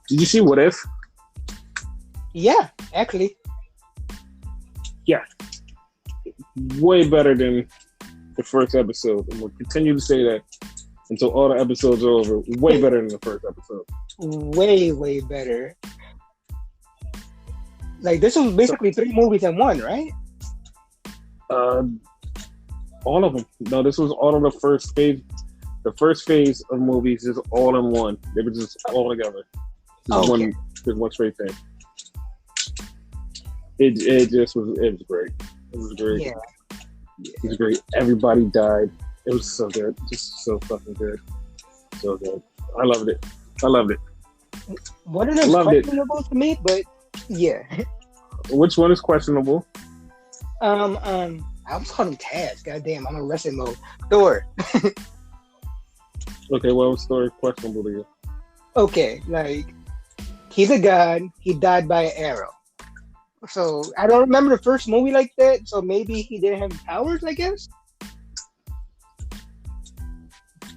Did you see What If? Yeah, actually. Yeah, way better than the first episode, and we'll continue to say that until all the episodes are over. Way better than the first episode. Way, way better. Like, this was So, basically 3 movies in one, right? uh, all of them. No, this was all of the first phase. The first phase of movies is all in one. They were just all together. Okay. Just one straight thing. It was great. It was great. Yeah. It was great. Everybody died. It was so good. Just so fucking good. So good. I loved it. One of them questionable to me, but yeah. Which one is questionable? I was calling Taz. Goddamn, I'm in wrestling mode. Thor. Okay, well, what story is questionable to you? Okay, like, he's a god. He died by an arrow. So I don't remember the first movie like that. So maybe he didn't have powers, I guess.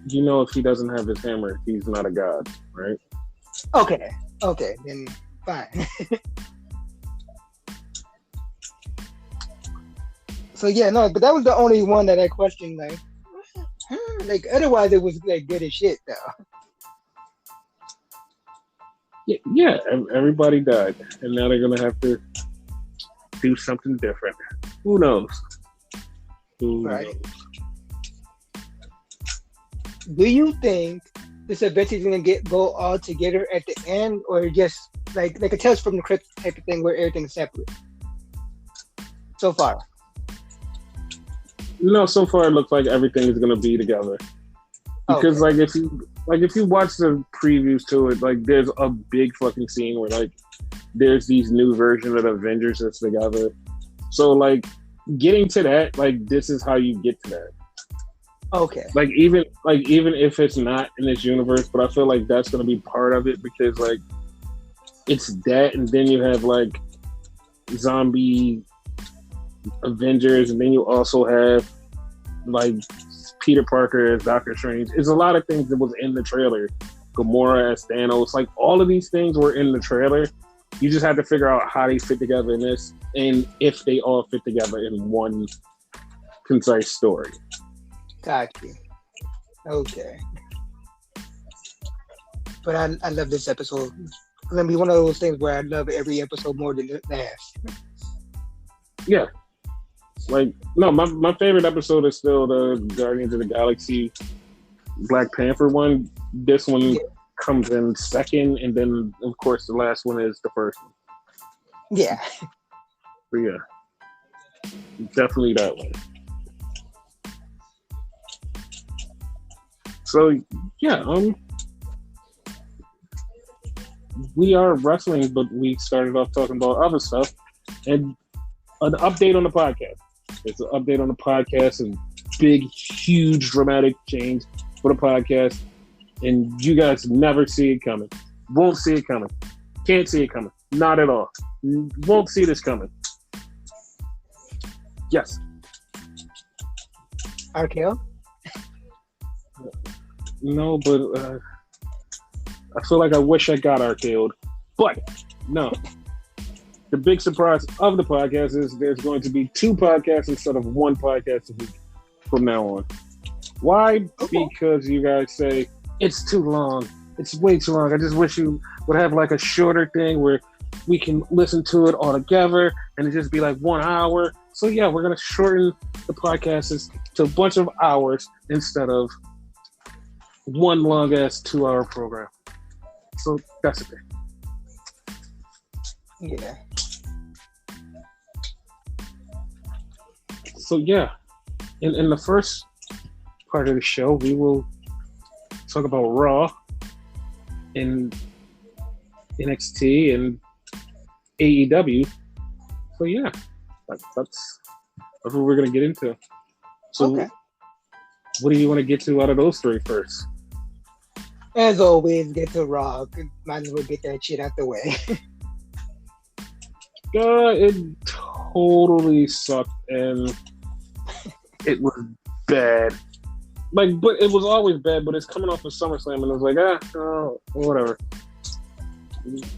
You know, if he doesn't have his hammer, he's not a god, right? Okay, then fine. So yeah, no, but that was the only one that I questioned. Like otherwise it was like good as shit though. Yeah, everybody died, and now they're gonna have to do something different. Who knows? Who knows? Do you think this event is gonna go all together at the end, or just like a Tales from the Crypt type of thing where everything's separate? So far. No, so far it looks like everything is gonna be together. Because like if you watch the previews to it, like there's a big fucking scene where like there's these new versions of the Avengers that's together. So like getting to that, like this is how you get to that. Okay. Like even if it's not in this universe, but I feel like that's gonna be part of it because like it's that, and then you have like zombie Avengers, and then you also have like Peter Parker as Doctor Strange. It's a lot of things that was in the trailer. Gamora as Thanos, like all of these things were in the trailer. You just had to figure out how they fit together in this, and if they all fit together in one concise story. Gotcha. Okay. But I love this episode. It's gonna be one of those things where I love every episode more than the last. Yeah. Like, no, my favorite episode is still the Guardians of the Galaxy Black Panther one. This one comes in second, and then, of course, the last one is the first one. Yeah. But yeah, definitely that one. So, yeah, we are wrestling, but we started off talking about other stuff. And an update on the podcast. It's an update on the podcast, a big, huge, dramatic change for the podcast. And you guys never see it coming. Won't see it coming. Can't see it coming. Not at all. Won't see this coming. Yes. RKO? No, but I feel like I wish I got RKO'd. But, no. The big surprise of the podcast is there's going to be 2 podcasts instead of 1 podcast a week from now on. Why? Because you guys say, it's too long. It's way too long. I just wish you would have like a shorter thing where we can listen to it all together and it just be like 1 hour. So yeah, we're going to shorten the podcasts to a bunch of hours instead of one long ass 2-hour program. So that's the thing. Yeah. So yeah, in the first part of the show, we will talk about Raw and NXT and AEW. So yeah, that's what we're gonna get into. So what do you want to get to out of those 3 first? As always, get to Raw. Might as well get that shit out the way. It totally sucked, and it was bad. Like, but it was always bad. But it's coming off of SummerSlam, and it was like, whatever.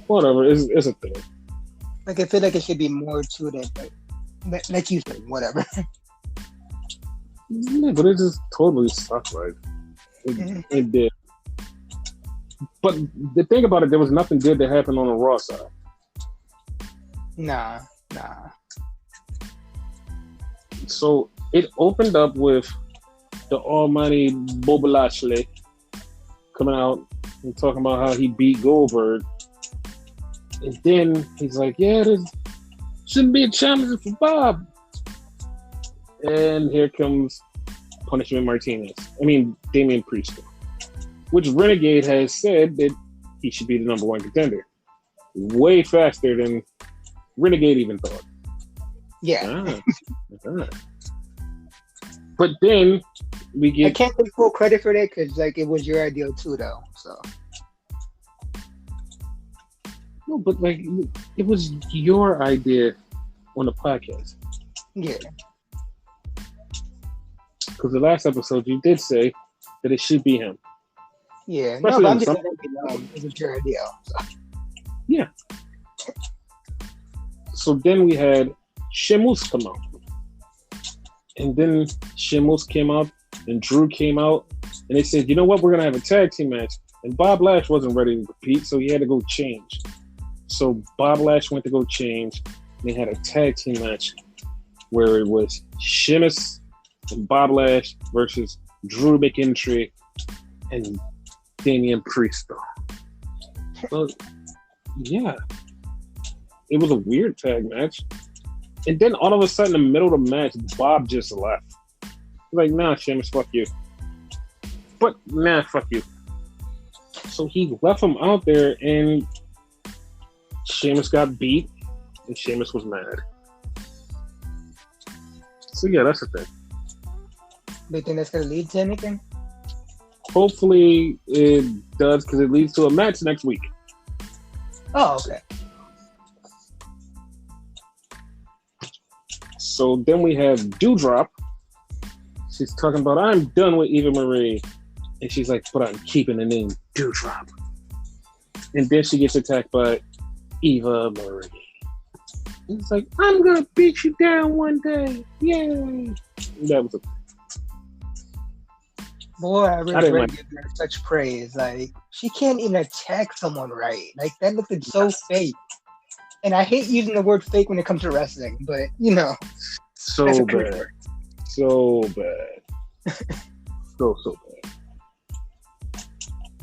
whatever. It's a thing. Like I feel like it should be more to it, but like you said, whatever. Yeah, but it just totally sucked. Like it did. But the thing about it, there was nothing good that happened on the Raw side. Nah. So it opened up with the almighty Bobby Lashley coming out and talking about how he beat Goldberg. And then he's like, yeah, there shouldn't be a challenge for Bob. And here comes Damian Priest, which Renegade has said that he should be the number one contender. Way faster than Renegade even thought. Yeah. But then we get... I can't take full credit for that because like it was your idea too, though. So. No, but like it was your idea on the podcast. Yeah. Because the last episode you did say that it should be him. Yeah. Especially No, but I'm just saying it was your idea. So. Yeah. So then we had Sheamus come out. And then Sheamus came out and Drew came out and they said, you know what, we're going to have a tag team match. And Bob Lash wasn't ready to compete, so he had to go change. So Bob Lash went to go change and they had a tag team match where it was Sheamus and Bob Lash versus Drew McIntyre and Damian Priest. So, yeah. It was a weird tag match. And then all of a sudden, in the middle of the match, Bob just left. He's like, nah, Sheamus, fuck you. But, nah, fuck you. So he left him out there, and Sheamus got beat, and Sheamus was mad. So, yeah, that's the thing. Do you think that's going to lead to anything? Hopefully it does, because it leads to a match next week. Oh, okay. So then we have Doudrop. She's talking about, I'm done with Eva Marie. And she's like, but I'm keeping the name Doudrop. And then she gets attacked by Eva Marie. And it's like, I'm going to beat you down one day. Yay. And that was a... Boy, I really give her such praise. Like, she can't even attack someone right. Like, that looked so fake. And I hate using the word fake when it comes to wrestling, but, you know. So bad. So bad. so bad.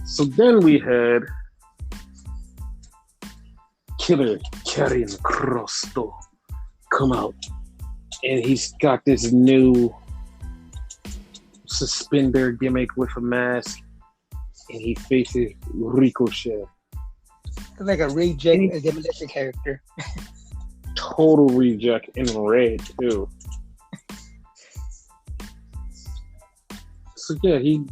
So then we had Killer Karrion Kross come out. And he's got this new suspender gimmick with a mask. And he faces Ricochet. Like a reject, a demolition character. Total reject in red too. So yeah, he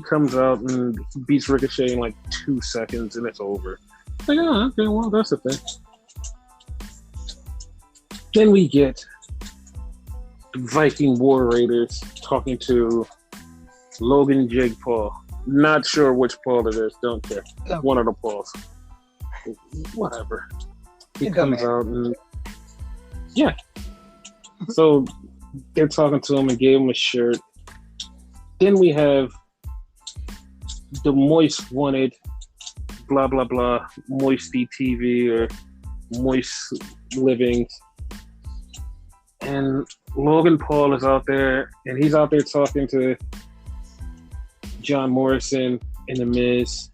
comes out and he beats Ricochet in like 2 seconds and it's over. Like, oh, okay, well that's the thing. Then we get the Viking War Raiders talking to Logan Jake Paul. Not sure which Paul it is. Don't care. One of the Pauls. Whatever. He comes out and... Yeah. So they're talking to him and gave him a shirt. Then we have the Moist Wanted, blah, blah, blah, Moisty TV or Moist Living. And Logan Paul is out there and he's out there talking to John Morrison and The Miz.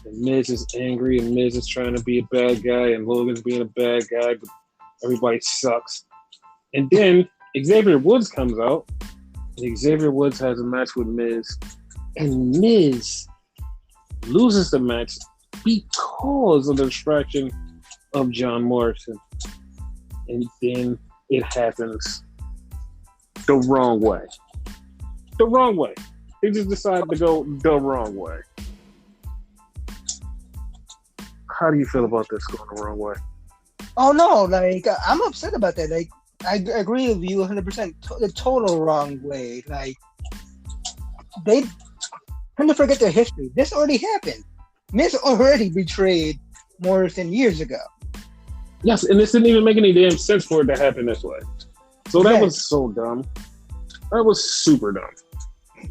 The Miz is angry and Miz is trying to be a bad guy and Logan's being a bad guy, but everybody sucks. And then Xavier Woods comes out and Xavier Woods has a match with Miz and Miz loses the match because of the distraction of John Morrison. And then it happens the wrong way. The wrong way. They just decided to go the wrong way. How do you feel about this going the wrong way? Oh no, like I'm upset about that. Like I agree with you 100%. The total wrong way. Like they tend to forget their history. This already happened. Miz already betrayed Morrison years ago. Yes, and this didn't even make any damn sense for it to happen this way. So that was so dumb. That was super dumb.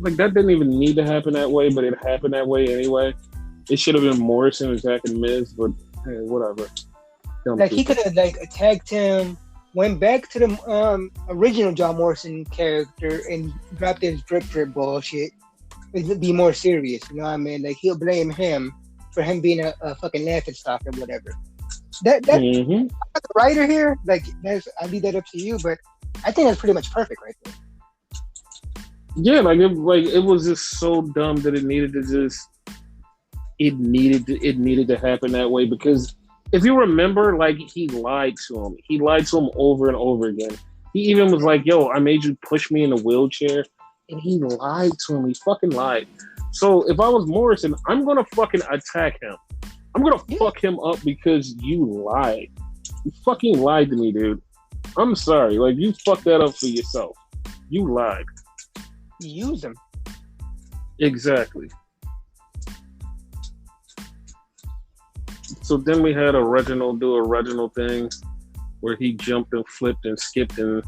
Like, that didn't even need to happen that way, but it happened that way anyway. It should have been Morrison attacking Miz, but hey, whatever. Dumb Like, people. he could have, like, attacked him, went back to the original John Morrison character, and dropped his drip bullshit. It'd be more serious, you know what I mean? Like, he'll blame him for him being a fucking laughing stock or whatever. That's the writer here. Like, I leave that up to you, but I think that's pretty much perfect right there. Yeah, it was just so dumb that it needed to happen that way, because if you remember, like, he lied to him. He lied to him over and over again. He even was like, "Yo, I made you push me in a wheelchair," and he lied to him. He fucking lied. So if I was Morrison, I'm gonna fucking attack him. I'm gonna fuck him up because you lied. You fucking lied to me, dude. I'm sorry. Like, you fucked that up for yourself. You lied. Use him. Exactly. So then we had Reginald do a Reginald thing where he jumped and flipped and skipped and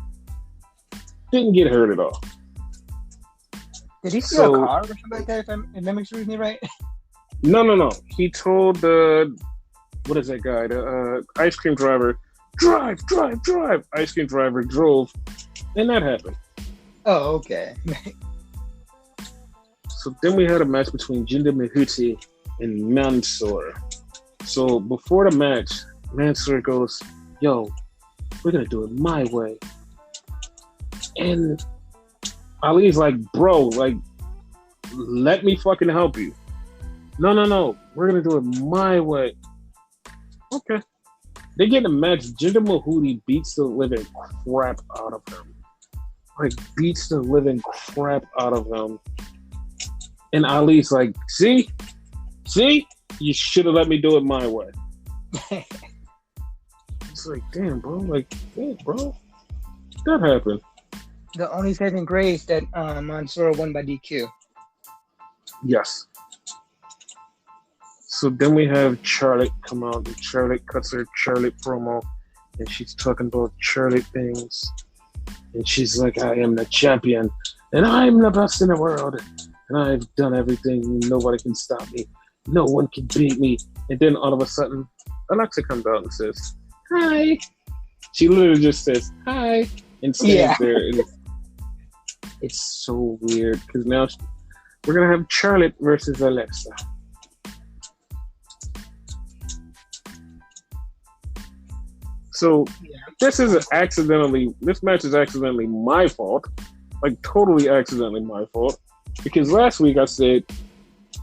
didn't get hurt at all. Did he steal a car or something like that, if memory serves me right? No. He told what is that guy? The ice cream driver, drive. Ice cream driver drove, and that happened. Oh, okay. So then we had a match between Jinder Mahal and Mansoor. So before the match, Mansoor goes, "Yo, we're gonna do it my way." And Ali's like, "Bro, like, let me fucking help you." No. We're gonna do it my way. Okay. They get in a match. Jinder Mahal beats the living crap out of him. Like, beats the living crap out of him. And Ali's like, see? You should have let me do it my way. It's like, damn, bro. Like, yeah, bro. That happened. The only saving grace that Mansoor won by DQ. Yes. So then we have Charlotte come out, and Charlotte cuts her Charlotte promo, and she's talking about Charlotte things. And she's like, "I am the champion, and I'm the best in the world, and I've done everything. Nobody can stop me. No one can beat me." And then all of a sudden, Alexa comes out and says, "Hi." She literally just says, "Hi," and stands there. And it's so weird, because now we're going to have Charlotte versus Alexa. So this match is accidentally my fault. Like, totally accidentally my fault. Because last week I said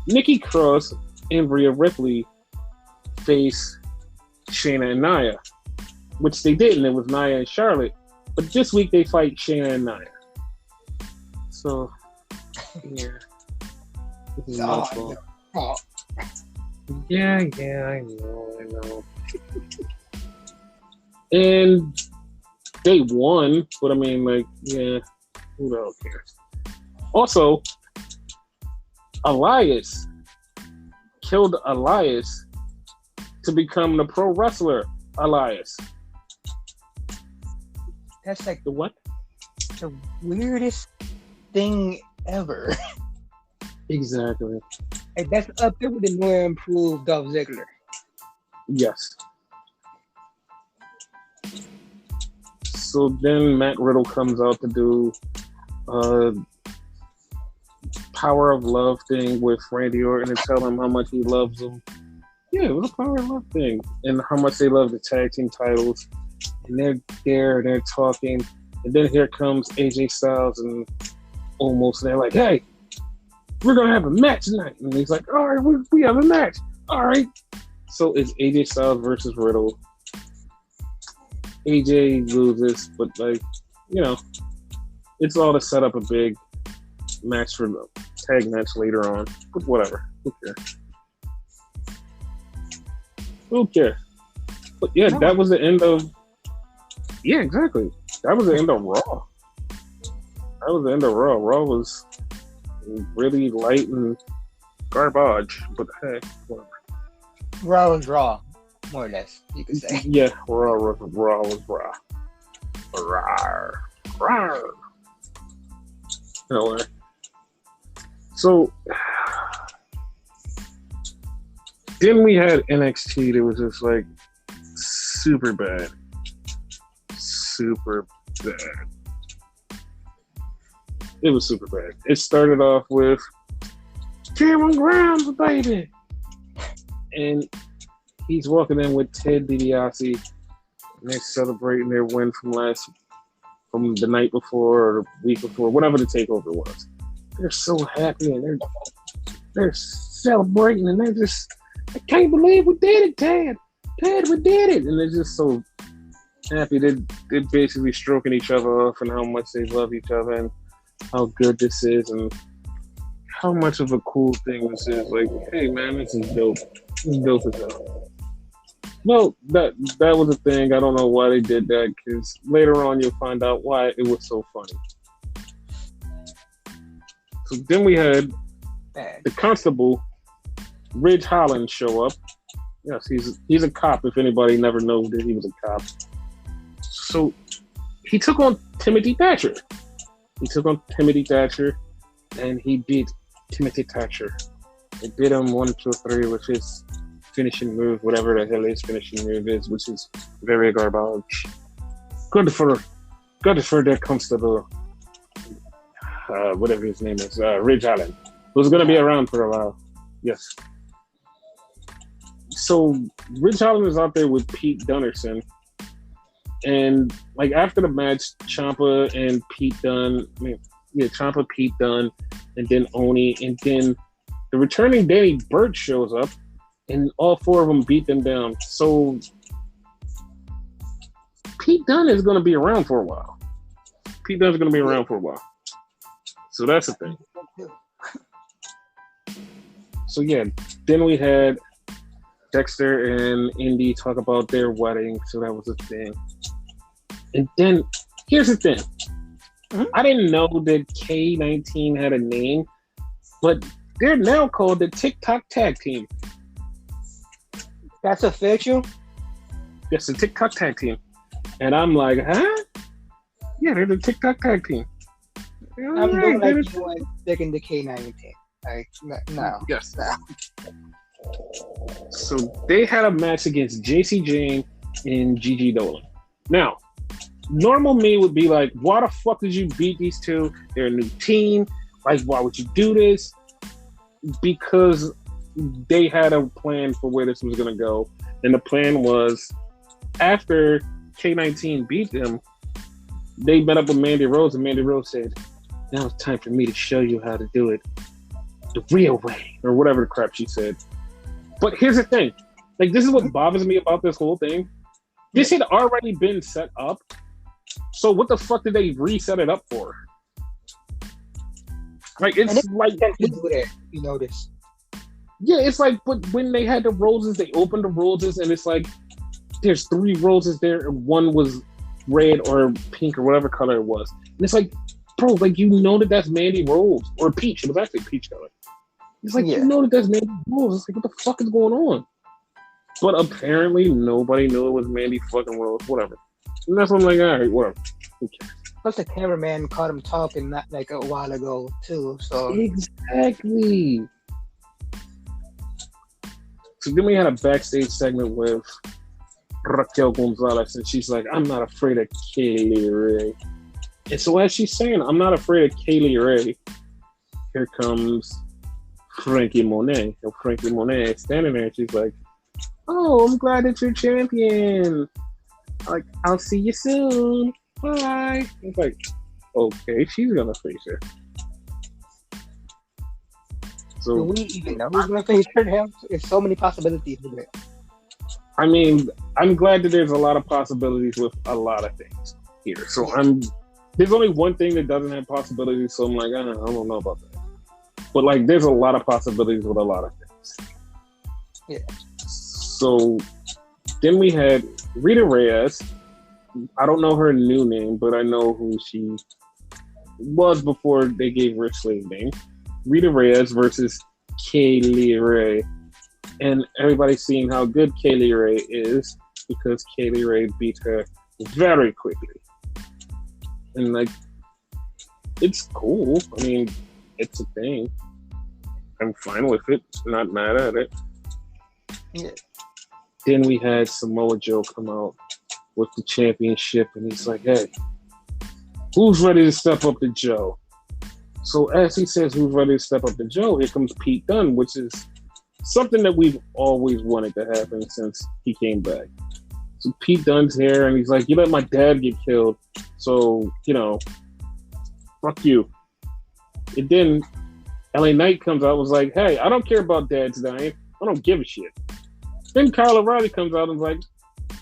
Nikki Cross and Rhea Ripley face Shayna and Nia, which they didn't. It was Nia and Charlotte. But this week they fight Shayna and Nia. So, yeah. This is my fault. Oh. Yeah, I know. And they won, but I mean, like, yeah, who the hell cares? Also, Elias killed Elias to become the pro wrestler Elias. That's like the what? The weirdest thing ever. Exactly. Like, that's up there with the more improved Dolph Ziggler. Yes. So then Matt Riddle comes out to do a Power of Love thing with Randy Orton and tell him how much he loves him. Yeah, it was a Power of Love thing. And how much they love the tag team titles. And they're there, they're talking. And then here comes AJ Styles and Omos. And they're like, "Hey, we're going to have a match tonight." And he's like, "All right, we have a match. All right." So it's AJ Styles versus Riddle. AJ loses, but, like, you know, it's all to set up a big match for the tag match later on. But whatever. Who cares? But yeah, that was the end of... Yeah, exactly. That was the end of Raw. Raw was really light and garbage, but hey, whatever. Raw was Raw. more or less, you could say. Yeah, raw. Anyway, so then we had NXT that was just like super bad. It was super bad. It started off with Cameron Grimes, baby, and he's walking in with Ted DiBiase, and they're celebrating their win from the night before or the week before, whatever the takeover was. They're so happy and they're celebrating, and they're just, I can't believe we did it, Ted. Ted, we did it, and they're just so happy. They're basically stroking each other off and how much they love each other and how good this is and how much of a cool thing this is. Like, hey man, this is dope. This is dope as hell. Well, that was a thing. I don't know why they did that, because later on you'll find out why it was so funny. So then we had the constable, Ridge Holland, show up. Yes, he's a cop, if anybody never knows that he was a cop. So he took on Timothy Thatcher. And he beat Timothy Thatcher. He beat him 1, 2, 3, which is finishing move, whatever the hell his finishing move is, which is very garbage. Good for that constable, whatever his name is, Ridge Allen, who's going to be around for a while. Yes. So Ridge Allen is out there with Pete Dunne, and like after the match, Ciampa, Pete Dunne, and then Oni, and then the returning Danny Burch shows up, and all 4 of them beat them down. So Pete Dunne is going to be around for a while. So that's the thing. So yeah, then we had Dexter and Indy talk about their wedding. So that was a thing. And then here's the thing. Mm-hmm. I didn't know that K19 had a name, but they're now called the TikTok Tag Team. That's official? Yes, the TikTok Tag Team. And I'm like, huh? Yeah, they're the TikTok Tag Team. I'm doing like you want sticking to K19. Like, no. Yes. No. So they had a match against JC Jane and Gigi Dolan. Now, normal me would be like, why the fuck did you beat these two? They're a new team. Like, why would you do this? Because they had a plan for where this was going to go. And the plan was, after K19 beat them, they met up with Mandy Rose, and Mandy Rose said, now it's time for me to show you how to do it the real way, or whatever the crap she said. But here's the thing. Like, this is what bothers me about this whole thing. This had already been set up. So what the fuck did they reset it up for? Like, it's like... You notice. Yeah, it's like, but when they had the roses, they opened the roses, and it's like, there's 3 roses there, and one was red or pink or whatever color it was. And it's like, bro, like, you know that's Mandy Rose. Or peach. It was actually peach color. It's like, you know that's Mandy Rose. It's like, what the fuck is going on? But apparently, nobody knew it was Mandy fucking Rose. Whatever. And that's when I'm like, all right, whatever. Who cares? Plus, the cameraman caught him talking not like a while ago, too. So exactly. So then we had a backstage segment with Raquel Gonzalez, and she's like, I'm not afraid of Kaylee Ray. And so as she's saying, I'm not afraid of Kaylee Ray, here comes Frankie Monet. And Frankie Monet is standing there, and she's like, oh, I'm glad that you're champion. Like, I'll see you soon. Bye. It's like, okay, she's gonna face her. So do we even know who's gonna face her now? There's so many possibilities with it. I mean, I'm glad that there's a lot of possibilities with a lot of things here. So there's only one thing that doesn't have possibilities, so I'm like, I don't know about that. But like, there's a lot of possibilities with a lot of things. Yeah. So then we had Rita Reyes. I don't know her new name, but I know who she was before they gave her a slave name. Rita Reyes versus Kaylee Ray. and everybody's seeing how good Kaylee Ray is because Kaylee Ray beat her very quickly. And like, it's cool. I mean, it's a thing. I'm fine with it. Not mad at it. Yeah. Then we had Samoa Joe come out with the championship, and he's like, "Hey, who's ready to step up to Joe?" So as he says, "Who's ready to step up to Joe?" Here comes Pete Dunne, which is something that we've always wanted to happen since he came back. So Pete Dunne's here, and he's like, "You let my dad get killed, so fuck you." And then LA Knight comes out and was like, "Hey, I don't care about dads dying. I don't give a shit." Then Kyle O'Reilly comes out and is like,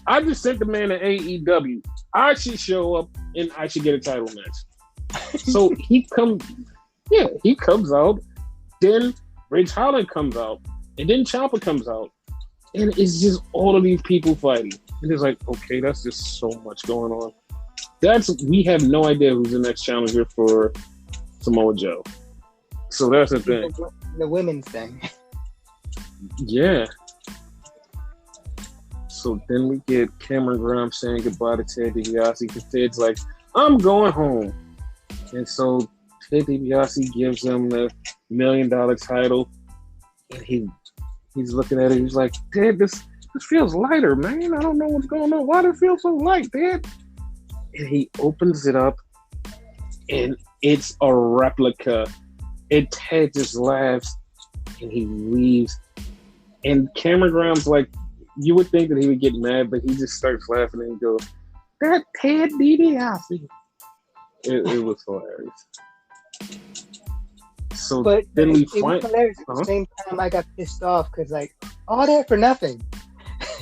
"I just sent the man to AEW. I should show up and I should get a title match." So he comes out. Then Ridge Holland comes out, and then Ciampa comes out, and it's just all of these people fighting. And it's like, okay, that's just so much going on. We have no idea who's the next challenger for Samoa Joe. So that's the thing. The women's thing. Yeah. So then we get Cameron Grimes saying goodbye to Ted DiBiase because Ted's like, "I'm going home." And so Ted DiBiase gives him the $1 million title. And he's looking at it. He's like, "Ted, this feels lighter, man. I don't know what's going on. Why does it feel so light, Ted?" And he opens it up, and it's a replica. And Ted just laughs, and he leaves. And Cameron Grimes, like, you would think that he would get mad, but he just starts laughing and goes, "That Ted DiBiase." It was hilarious. So But then it was hilarious. At the same time, I got pissed off because, like, all that for nothing.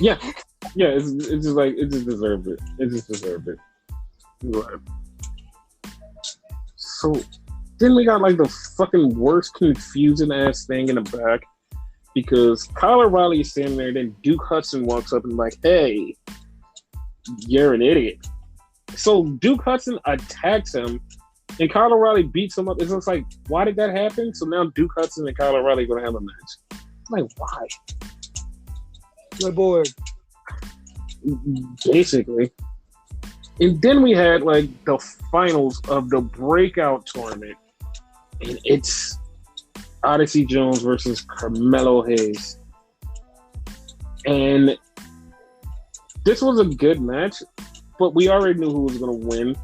Yeah. It's just like, it just deserved it. It just deserved it. Right. So then we got like the fucking worst confusing ass thing in the back because Kyle O'Reilly is standing there, then Duke Hudson walks up and like, "Hey, you're an idiot." So Duke Hudson attacks him, and Kyle O'Reilly beats him up. It's just like, why did that happen? So now Duke Hudson and Kyle O'Reilly are going to have a match. Like, why? We're bored. Basically. And then we had like the finals of the breakout tournament, and it's Odyssey Jones versus Carmelo Hayes. And this was a good match, but we already knew who was going to win,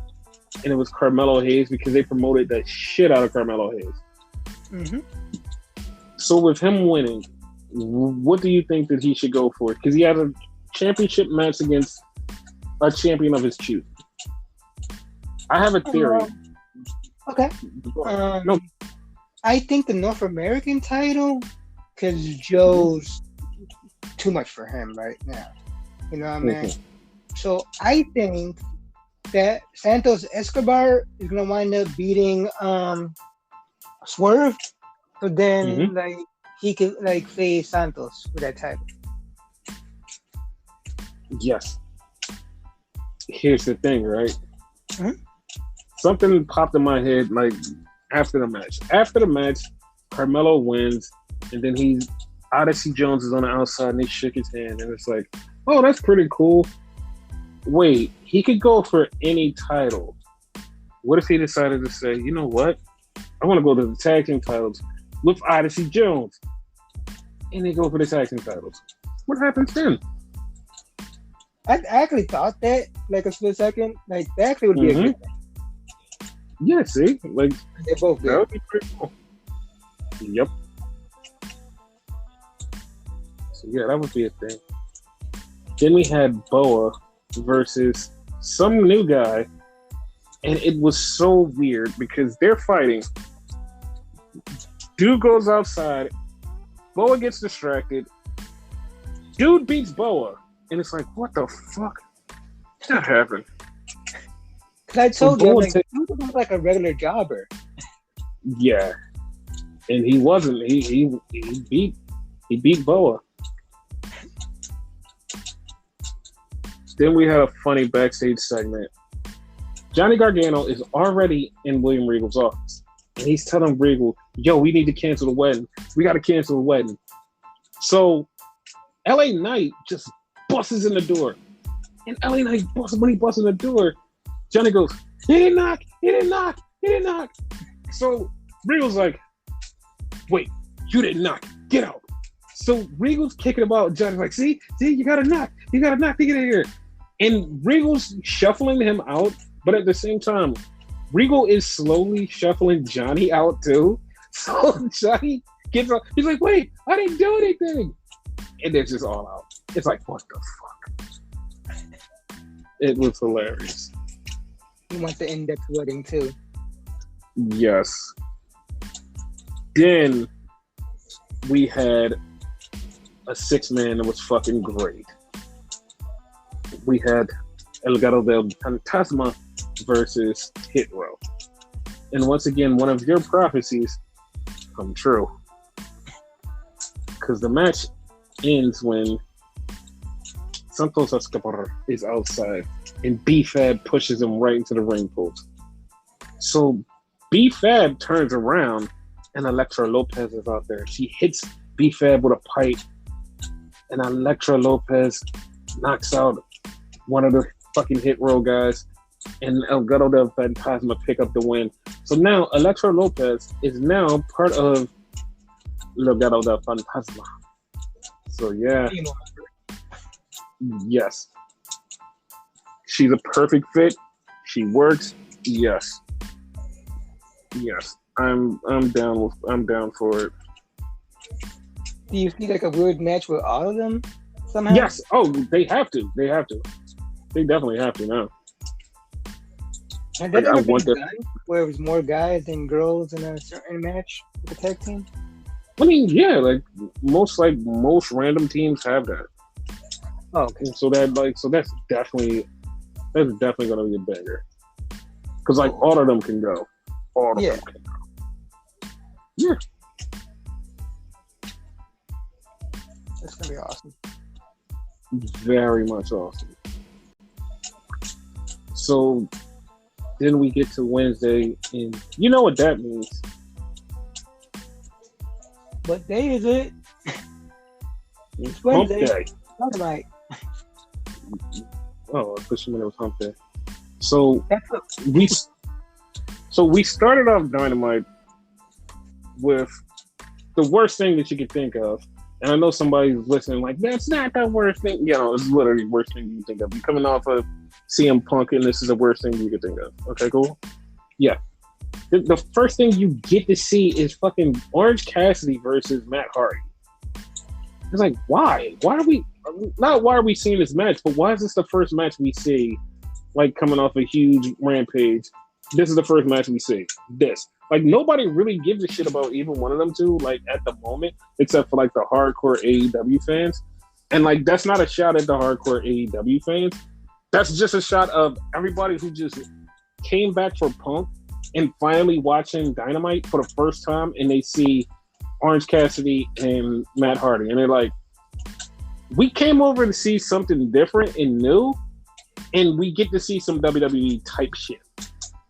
and it was Carmelo Hayes because they promoted the shit out of Carmelo Hayes. Mm-hmm. So with him winning, what do you think that he should go for? Because he had a championship match against a champion of his choosing. I have a theory. Okay. No. I think the North American title, because Joe's too much for him right now. You know what I mean? Mm-hmm. So I think that Santos Escobar is gonna wind up beating Swerve, so then like he could like face Santos with that title. Yes. Here's the thing, right? Mm-hmm. Something popped in my head like after the match. After the match, Carmelo wins, and then Odyssey Jones is on the outside, and he shook his hand, and it's like, oh, that's pretty cool. Wait, he could go for any title. What if he decided to say, you know what? I want to go to the tag team titles with Odyssey Jones, and they go for the tag team titles. What happens then? I actually thought that, like a split second, like that actually would be a good thing. Yeah, see, like they're both good. That would be pretty cool. Yep. So yeah, that would be a thing. Then we had Boa versus some new guy, and it was so weird because they're fighting. Dude goes outside, Boa gets distracted. Dude beats Boa, and it's like, what the fuck? That happened. Cause I told you, like, he was like a regular jobber. Yeah, and he wasn't. He beat Boa. Then we had a funny backstage segment. Johnny Gargano is already in William Regal's office, and he's telling Regal, "Yo, we need to cancel the wedding. We got to cancel the wedding." So LA Knight just busts in the door. And LA Knight when he busts in the door, Johnny goes, he didn't knock. So Regal's like, wait, you didn't knock. Get out. So Regal's kicking him out. Johnny's like, see, you gotta knock to get in here. And Regal's shuffling him out, but at the same time, Regal is slowly shuffling Johnny out too. So Johnny gets up. He's like, wait, I didn't do anything. And they're just all out. It's like, what the fuck? It was hilarious. He wants the index wedding too. Yes. Then we had a 6-man that was fucking great. We had El Gato del Fantasma versus Hit Row. And once again, one of your prophecies come true. Because the match ends when Santos Escobar is outside and B-Fab pushes him right into the ring post. So B-Fab turns around and Elektra Lopez is out there. She hits B-Fab with a pipe and Elektra Lopez knocks out one of the fucking Hit Row guys and El Gato del Fantasma pick up the win. So now Elektra Lopez is now part of El Gato del Fantasma. So yeah. Yes. She's a perfect fit. She works. Yes. I'm down for it. Do you see like a weird match with all of them somehow? Yes. Oh, they have to. They definitely have to now. And that ever been done where it was more guys than girls in a certain match with a tag team? I mean, yeah, like most random teams have that. Oh, okay. So that's definitely gonna be a banger. Because like all of them can go. All of them can go. Yeah. That's gonna be awesome. Very much awesome. So then we get to Wednesday, and you know what that means. What day is it? It's Wednesday. Hump Day. Dynamite. Oh, I thought you meant it was Hump Day. So we started off Dynamite with the worst thing that you could think of. And I know somebody's listening like, that's not the worst thing. You know, it's literally the worst thing you can think of. You're coming off of CM Punk and this is the worst thing you could think of. Okay, cool? Yeah. The first thing you get to see is fucking Orange Cassidy versus Matt Hardy. It's like, why? Why are we seeing this match, but why is this the first match we see, like, coming off a huge rampage? This is the first match we see. This. Like, nobody really gives a shit about either one of them two, like, at the moment, except for, like, the hardcore AEW fans. And, like, that's not a shot at the hardcore AEW fans. That's just a shot of everybody who just came back for Punk and finally watching Dynamite for the first time, and they see Orange Cassidy and Matt Hardy. And they're like, we came over to see something different and new, and we get to see some WWE type shit.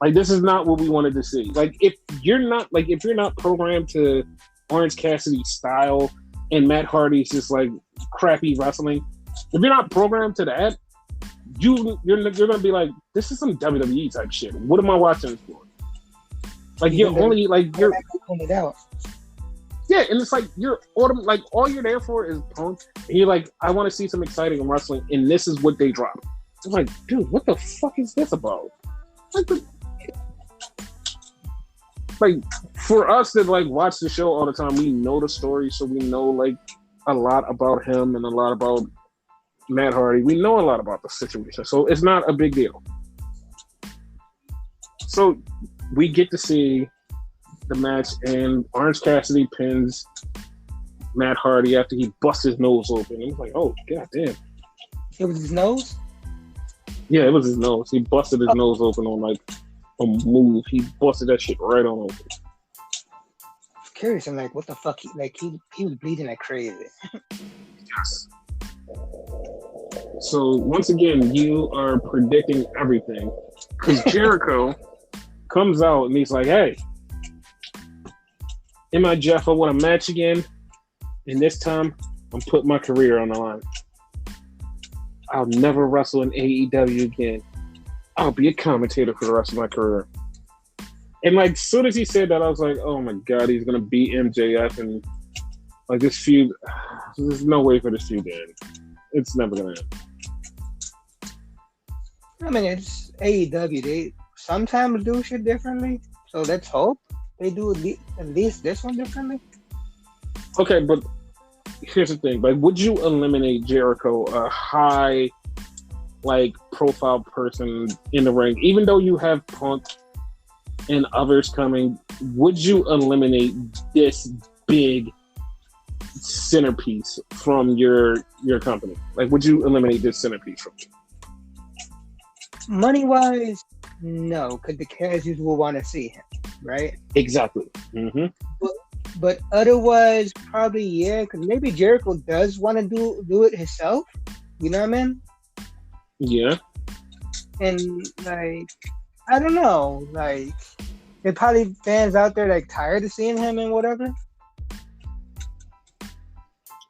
Like, this is not what we wanted to see. Like, if you're not programmed to Orange Cassidy style and Matt Hardy's just like crappy wrestling, if you're not programmed to that, you're gonna be like, this is some WWE type shit. What am I watching this for? Like, you're only like you're it out. Yeah, and it's like all you're there for is Punk, and you're like, I want to see some exciting wrestling, and this is what they drop. I'm like, dude, what the fuck is this about? Like for us that like watch the show all the time, we know the story, so we know like a lot about him and a lot about Matt Hardy. We know a lot about the situation, so it's not a big deal. So we get to see the match, and Orange Cassidy pins Matt Hardy after he busts his nose open. It was like, oh, goddamn. It was his nose? Yeah, it was his nose. He busted his nose open on like a move. He busted that shit right on open. I was curious. I'm like, what the fuck? He was bleeding like crazy. Yes. So once again, you are predicting everything. Because Jericho comes out and he's like, hey, MJF, I want a match again. And this time, I'm putting my career on the line. I'll never wrestle in AEW again. I'll be a commentator for the rest of my career. And like, as soon as he said that, I was like, oh my God, he's gonna beat MJF, and like this feud. There's no way for this feud to end. It's never gonna end. I mean, it's AEW. They sometimes do shit differently, so let's hope they do at least this one differently. Okay, but here's the thing: like, would you eliminate Jericho, a high, like, profile person in the ring, even though you have Punk and others coming? Would you eliminate this big centerpiece from your company? Like, would you eliminate this centerpiece from you? Money wise, no, because the casuals will want to see him, right? Exactly. Mm-hmm. But otherwise, probably yeah, because maybe Jericho does want to do it himself. You know what I mean? Yeah. And like, I don't know, like, there probably fans out there like tired of seeing him and whatever.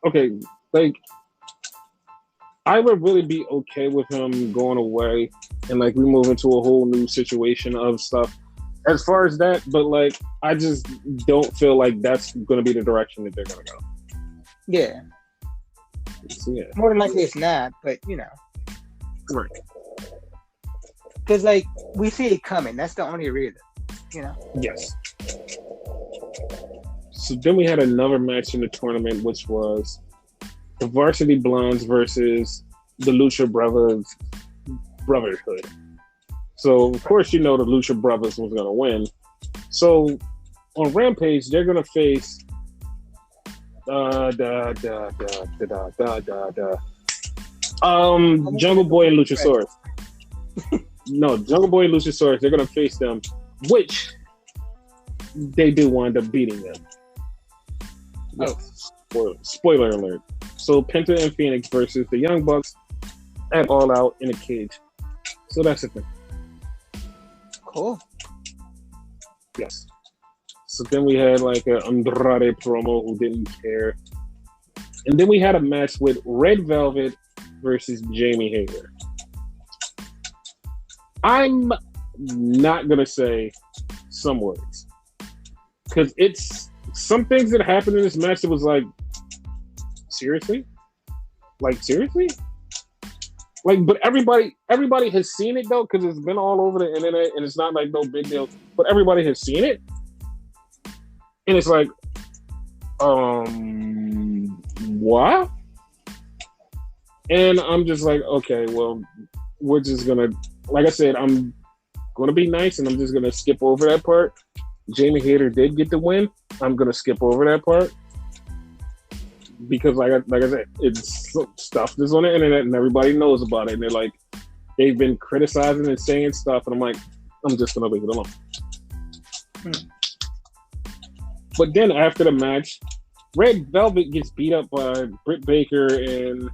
Okay, like, I would really be okay with him going away and like we move into a whole new situation of stuff as far as that, but like I just don't feel like that's going to be the direction that they're going to go. Yeah. So, yeah. More than likely it's not, but you know. Right. Because like we see it coming. That's the only reason, you know. Yes. So then we had another match in the tournament, which was the Varsity Blondes versus the Lucha Brothers Brotherhood. So, of course, you know the Lucha Brothers was going to win. So, on Rampage, they're going to face Jungle Boy and Luchasaurus. No, Jungle Boy and Luchasaurus, they're going to face them, which they do wind up beating them. Oh. Spoiler alert. So Penta and Phoenix versus the Young Bucks at All Out in a cage. So that's the thing. Cool. Yes. So then we had like an Andrade promo who didn't care. And then we had a match with Red Velvet versus Jamie Hayter. I'm not going to say some words. Because it's some things that happened in this match that was like, seriously? Like, seriously? Like, but everybody has seen it though, because it's been all over the internet and it's not like no big deal. But everybody has seen it. And it's like, what? And I'm just like, okay, well, we're just gonna, like I said, I'm gonna be nice and I'm just gonna skip over that part. Jamie Hayter did get the win. I'm gonna skip over that part because, like I said, it's stuff that's on the internet and everybody knows about it. And they're like, they've been criticizing and saying stuff, and I'm like, I'm just gonna leave it alone. But then after the match, Red Velvet gets beat up by Britt Baker and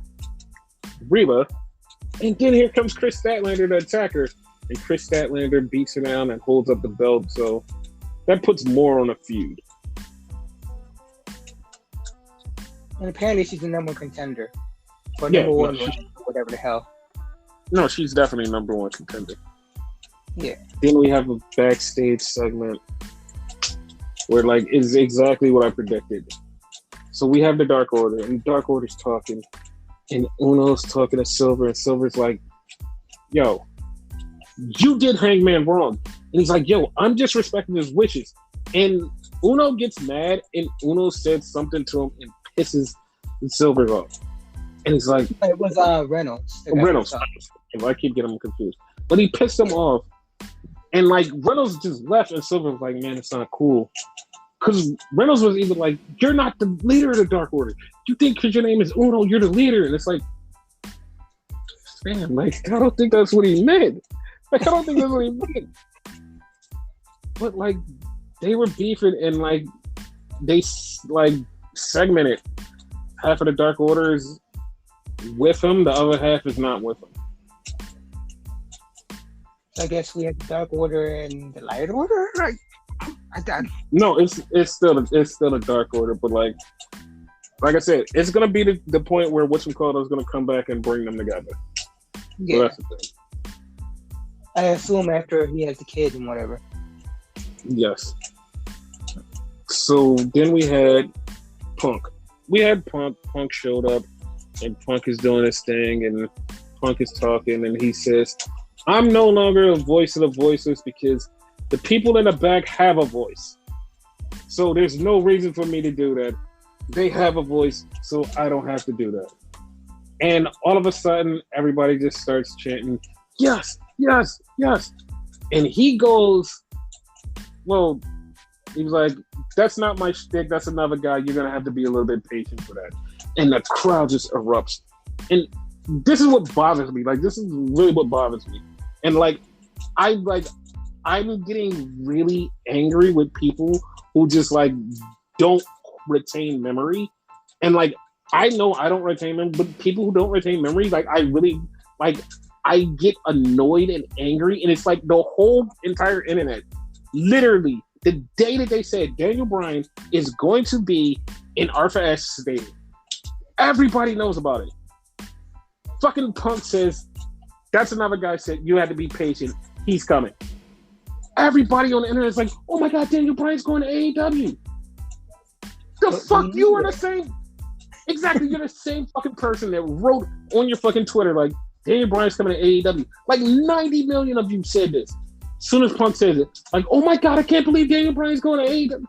Reba, and then here comes Chris Statlander to attack her, and Chris Statlander beats her down and holds up the belt. So that puts more on a feud. And apparently she's the number one contender. Or number one, whatever the hell. No, she's definitely number one contender. Yeah. Then we have a backstage segment where, like, it's exactly what I predicted. So we have the Dark Order, and Dark Order's talking, and Uno's talking to Silver, and Silver's like, yo, you did Hangman wrong. And he's like, yo, I'm just respecting his wishes. And Uno gets mad, and Uno said something to him and pisses Silver off. And he's like... It was Reynolds. Reynolds. I keep getting him confused. But he pissed him off. And, like, Reynolds just left, and Silver was like, man, it's not cool. Because Reynolds was even like, you're not the leader of the Dark Order. You think because your name is Uno, you're the leader. And it's like, man, like, I don't think that's what he meant. Like, I don't think that's what he meant. But, like, they were beefing, and, like, they, like, segmented. Half of the Dark Order is with him, the other half is not with him. I guess we had the Dark Order and the Light Order, right? No, it's still the Dark Order, but like Like I said, it's gonna be the point where whatchamacallit is gonna come back and bring them together. Yeah. So that's the thing. I assume after he has the kid and whatever. Yes. So then we had Punk. We had Punk. Punk showed up, and Punk is doing his thing, and Punk is talking, and he says, "I'm no longer a voice of the voiceless because the people in the back have a voice. So there's no reason for me to do that. They have a voice, so I don't have to do that." And all of a sudden, everybody just starts chanting, "Yes, yes, yes." And he goes, well, he was like, "That's not my shtick. That's another guy. You're going to have to be a little bit patient for that." And the crowd just erupts. And this is what bothers me. Like, this is really what bothers me. And I'm getting really angry with people who just like don't retain memory. And like, I know I don't retain memory, but people who don't retain memory, like I really like, I get annoyed and angry. And it's like the whole entire internet, literally the day that they said Daniel Bryan is going to be in Arthur Ashe Stadium, everybody knows about it. Fucking Punk says, "That's another guy said you had to be patient. He's coming." Everybody on the internet is like, "Oh my God, Daniel Bryan's going to AEW." The fuck, you are the same. Exactly, you're the same fucking person that wrote on your fucking Twitter like, Daniel Bryan's coming to AEW. Like 90 million of you said this. As soon as Punk says it, like, "Oh my God, I can't believe Daniel Bryan's going to AEW."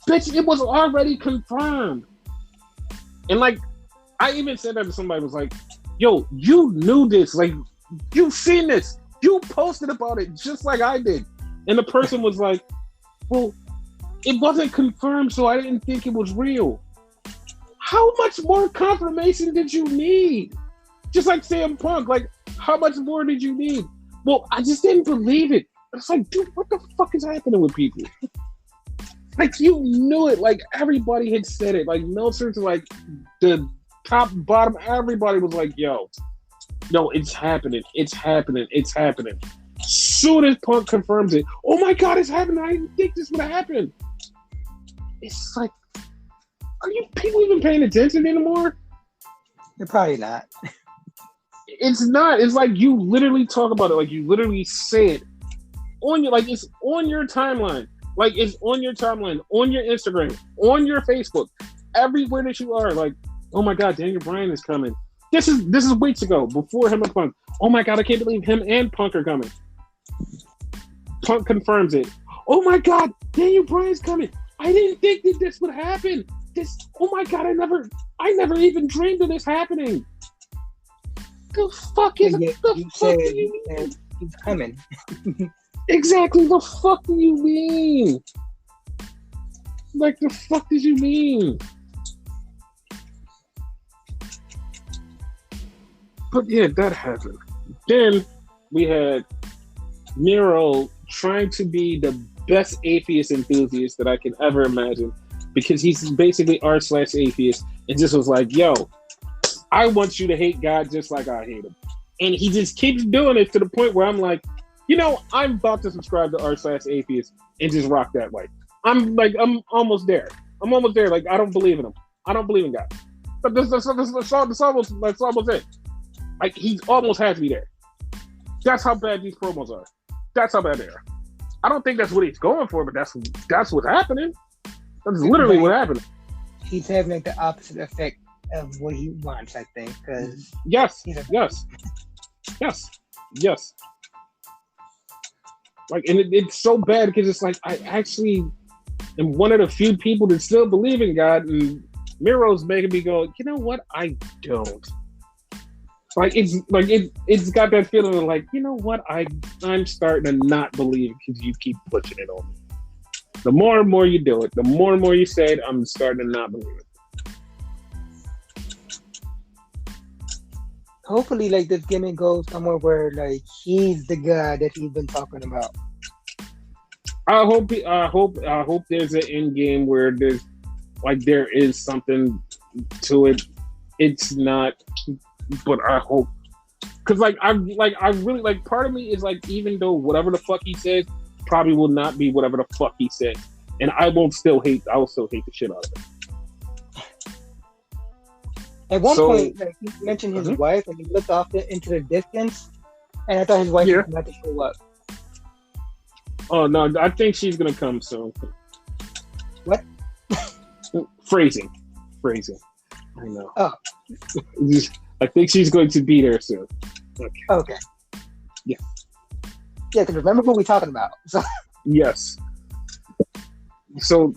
Bitch, it was already confirmed. And like, I even said that to somebody, was like, "Yo, you knew this. Like, you've seen this. You posted about it just like I did." And the person was like, "Well, it wasn't confirmed, so I didn't think it was real." How much more confirmation did you need? Just like CM Punk, like, how much more did you need? "Well, I just didn't believe it." It's like, dude, what the fuck is happening with people? Like, you knew it. Like, everybody had said it. Like, Meltzer's like, the top, bottom, everybody was like, "Yo, no, it's happening. It's happening. It's happening." Soon as Punk confirms it, "Oh my God, it's happening. I didn't think this would happen." It's like, are you people even paying attention anymore? They're probably not. It's not. It's like you literally talk about it. Like you literally say it on your, like it's on your timeline. Like it's on your timeline, on your Instagram, on your Facebook, everywhere that you are. Like, "Oh my God, Daniel Bryan is coming." This is weeks ago, before him and Punk. "Oh my God, I can't believe him and Punk are coming." Punk confirms it. "Oh my God, Daniel Bryan's coming. I didn't think that this would happen. Oh my God, I never even dreamed of this happening." The fuck is Yeah, the you fuck said do you mean? he's coming. Exactly, the fuck do you mean? Like, the fuck did you mean? But yeah, that happened. Then we had Miro trying to be the best atheist enthusiast that I can ever imagine, because he's basically r/atheist, and just was like, "Yo, I want you to hate God just like I hate him." And he just keeps doing it to the point where I'm like, I'm about to subscribe to r/atheist and just rock that way. I'm almost there. Like, I don't believe in him. I don't believe in God. But that's almost it. Like, he almost has me there. That's how bad these promos are. That's how bad they are. I don't think that's what he's going for, but that's what's happening. That's literally what happened. He's having like the opposite effect of what he wants, I think. Because yes. Like, and it's so bad because it's like, I actually am one of the few people that still believe in God, and Miro's making me go, "You know what? I don't." Like, it's got that feeling of like, "You know what? I'm starting to not believe because you keep pushing it on me. The more and more you do it, the more and more you say it, I'm starting to not believe it." Hopefully, like, this gimmick goes somewhere where like he's the guy that he's been talking about. I hope there's an end game where there is something to it. It's not, but I hope, because I really, like, part of me is like, even though whatever the fuck he says probably will not be whatever the fuck he said, and I will still hate the shit out of it. At one So, point, like, he mentioned his mhm, wife, and he looked off into the distance, and I thought his wife yeah. was about to show up. Oh no, I think she's gonna come soon. What? Phrasing, phrasing. I know. Oh, I think she's going to be there soon. Okay. okay. Yeah. Yeah, because remember who we talking about. So, Yes. So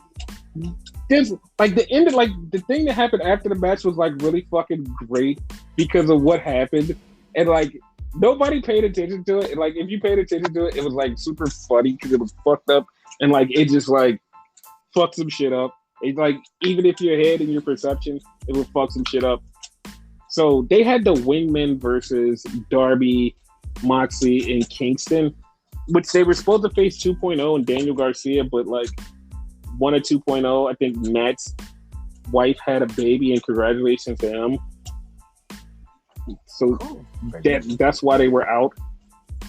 there's like the end of like the thing that happened after the match was like really fucking great because of what happened, and like nobody paid attention to it. And like if you paid attention to it, it was like super funny because it was fucked up, and like it just like fucked some shit up. It's like even if your head and your perception, it would fuck some shit up. So they had the Wingmen versus Darby, Moxley, and Kingston, which they were supposed to face 2.0 and Daniel Garcia, but like one of 2.0, I think Matt's wife had a baby, and congratulations to him. So cool. that's why they were out.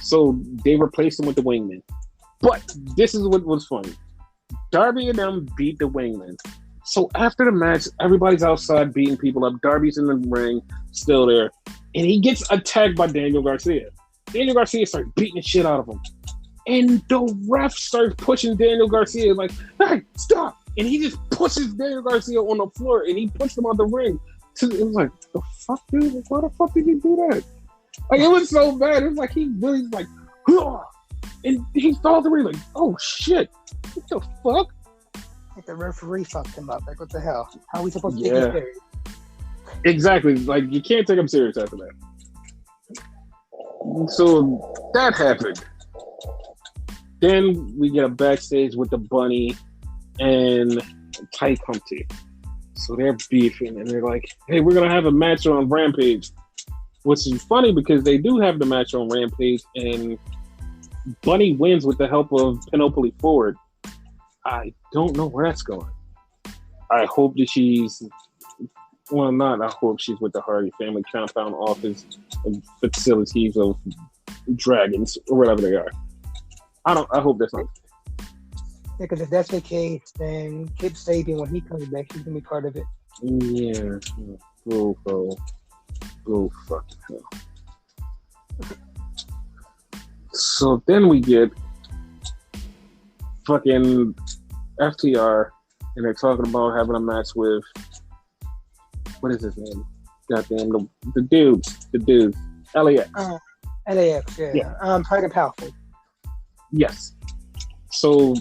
So they replaced them with the Wingmen. But this is what was funny. Darby and them beat the Wingmen. So after the match, everybody's outside beating people up. Darby's in the ring, still there. And he gets attacked by Daniel Garcia. Daniel Garcia starts beating the shit out of him. And the ref starts pushing Daniel Garcia like, hey, stop. And he just pushes Daniel Garcia on the floor and he pushed him out the ring. It was like, the fuck, dude? Why the fuck did you do that? Like, it was so bad. It was like he really like, "Hurrah!" And he fell out the ring like, oh shit. What the fuck? Like the referee fucked him up. Like, what the hell? How are we supposed to take Yeah. him serious? Exactly. Like, you can't take him serious after that. So that happened. Then we get a backstage with the Bunny and Ty Conti. So they're beefing and they're like, hey, we're going to have a match on Rampage. Which is funny because they do have the match on Rampage and Bunny wins with the help of Penelope Ford. I don't know where that's going. I hope that she's... Well, not I hope she's with the Hardy Family Compound Office and facilities of dragons or whatever they are. I hope that's not. Yeah, because if that's the case, then Kip Sabian, when he comes back, he's gonna be part of it. Yeah. Go fucking hell. So then we get fucking FTR, and they're talking about having a match with, what is his name? Goddamn, the dudes. LAX. LAX, yeah. Tiger Powerful. Yes. So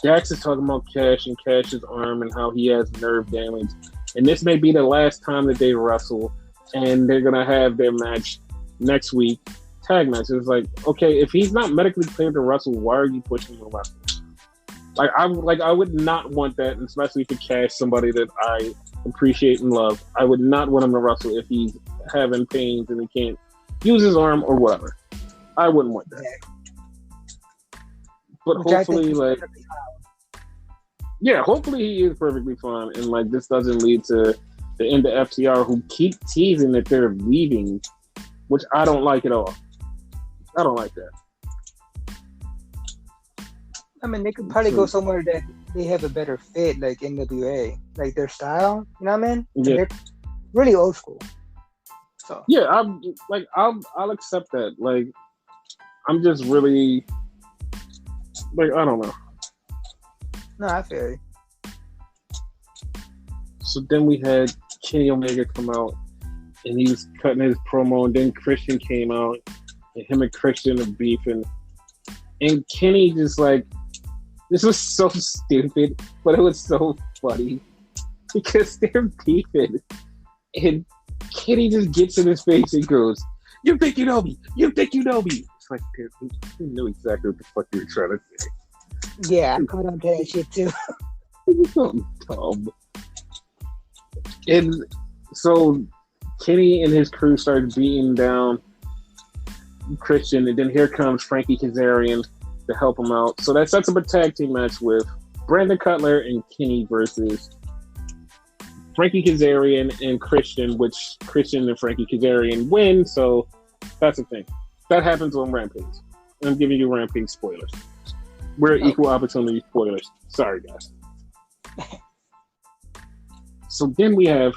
Dax is talking about Cash and Cash's arm and how he has nerve damage. And this may be the last time that they wrestle. And they're going to have their match next week. Tag match. It's like, okay, if he's not medically cleared to wrestle, why are you pushing him to wrestle? I would not want that, especially for Cash, somebody that I appreciate and love. I would not want him to wrestle if he's having pains and he can't use his arm or whatever. I wouldn't want that. But Which hopefully, hopefully he is perfectly fine, and like this doesn't lead to the end of FTR, who keep teasing that they're leaving, which I don't like at all. I don't like that. I mean, they could probably go somewhere that they have a better fit, like NWA, like their style. You know what I mean? Yeah. They're really old school. So yeah, I'll accept that. Like, I'm just really like, I don't know. no, I feel you. So then we had Kenny Omega come out, and he was cutting his promo, and then Christian came out, and him and Christian are beefing, and Kenny just like, this was so stupid, but it was so funny because they're beefing, and Kenny just gets in his face and goes, "You think you know me? You think you know me?" It's like, dude, you knew exactly what the fuck you were trying to say. Yeah, I caught on to that shit too. It's so dumb. And so Kenny and his crew started beating down Christian, and then here comes Frankie Kazarian to help him out. So that sets up a tag team match with Brandon Cutler and Kenny versus Frankie Kazarian and Christian, which Christian and Frankie Kazarian win. So that's the thing. That happens on Rampage. And I'm giving you Rampage spoilers. We're equal opportunity spoilers. Sorry, guys. So then we have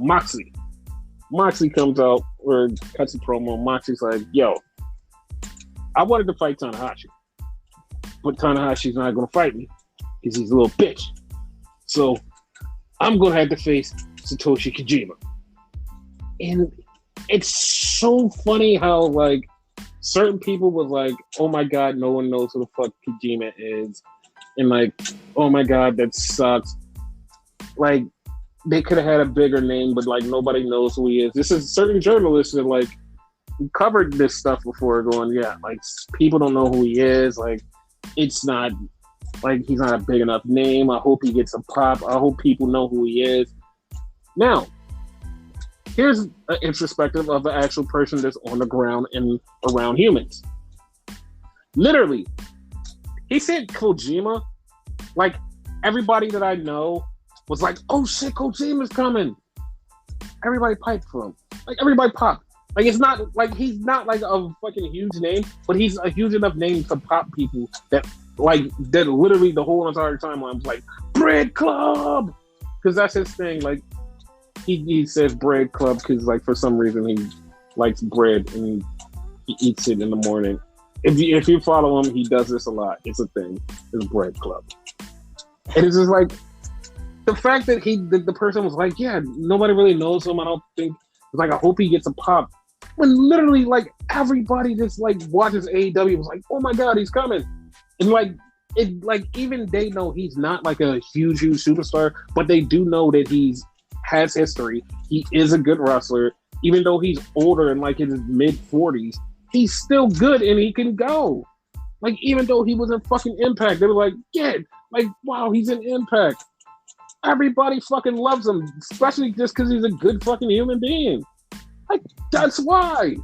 Moxley. Moxley comes out or cuts a promo. Moxley's like, yo, I wanted to fight Tanahashi, but Tanahashi's not going to fight me because he's a little bitch. So I'm going to have to face Satoshi Kojima. And it's so funny how, like, certain people was like, oh my God, no one knows who the fuck Kojima is. And like, oh my God, that sucks. Like, they could have had a bigger name, but like nobody knows who he is. This is certain journalists that like covered this stuff before, going, yeah, like people don't know who he is. Like, it's not like he's not a big enough name. I hope he gets a pop. I hope people know who he is. Now, here's an introspective of an actual person that's on the ground and around humans. Literally, he said Kojima, like everybody that I know was like, oh shit, Kojima's coming. Everybody piped for him. Like everybody popped. Like it's not like he's not like a fucking huge name, but he's a huge enough name to pop people that like that literally the whole entire timeline was like Bread Club, because that's his thing. Like he says Bread Club because like for some reason he likes bread and he eats it in the morning. If you follow him, he does this a lot. It's a thing. It's Bread Club, and it's just like the fact that the person was like, yeah, nobody really knows him. I don't think. It's like I hope he gets a pop. When literally like everybody just like watches AEW was like, oh my God, he's coming, and like it like even they know he's not like a huge superstar, but they do know that he's has history. He is a good wrestler, even though he's older and like in his mid-40s. He's still good and he can go. Like even though he was in fucking Impact, they were like, yeah, like wow, he's in Impact. Everybody fucking loves him, especially just because he's a good fucking human being. Like that's why.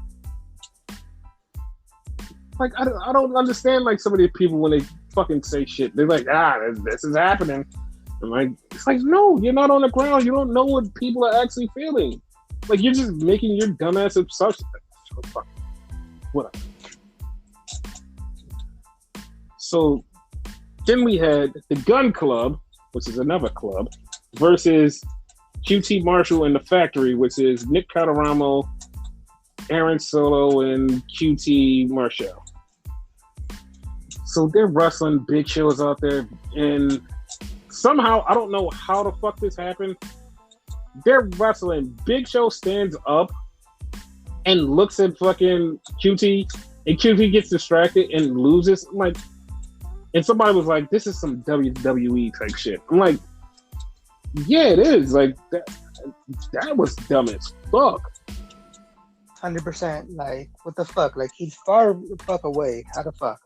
Like I don't understand like some of these people when they fucking say shit. They're like, this is happening. And like it's like, no, you're not on the ground. You don't know what people are actually feeling. Like you're just making your dumbass assumptions. Whatever. So then we had the Gun Club, which is another club, versus QT Marshall and the Factory, which is Nick Cataramo, Aaron Solo, and QT Marshall. So they're wrestling. Big Show's out there, and somehow, I don't know how the fuck this happened. They're wrestling. Big Show stands up and looks at fucking QT, and QT gets distracted and loses. I'm like, and somebody was like, this is some WWE type shit. I'm like, yeah, it is. Like, that was dumb as fuck. 100%. Like, what the fuck? Like, he's far the fuck away. How the fuck?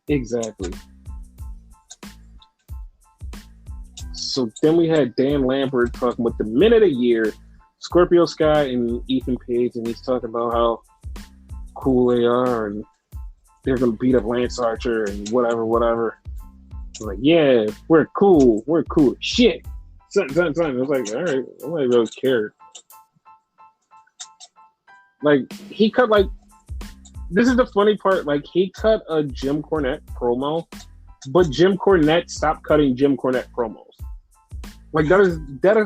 Exactly. So then we had Dan Lambert talking about the men of the year, Scorpio Sky and Ethan Page, and he's talking about how cool they are and they're going to beat up Lance Archer and whatever. I was like, yeah, we're cool. Shit. Something. I was like, all right, nobody really cared. Like, he cut, like, this is the funny part, like, he cut a Jim Cornette promo, but Jim Cornette stopped cutting Jim Cornette promos. Like, that is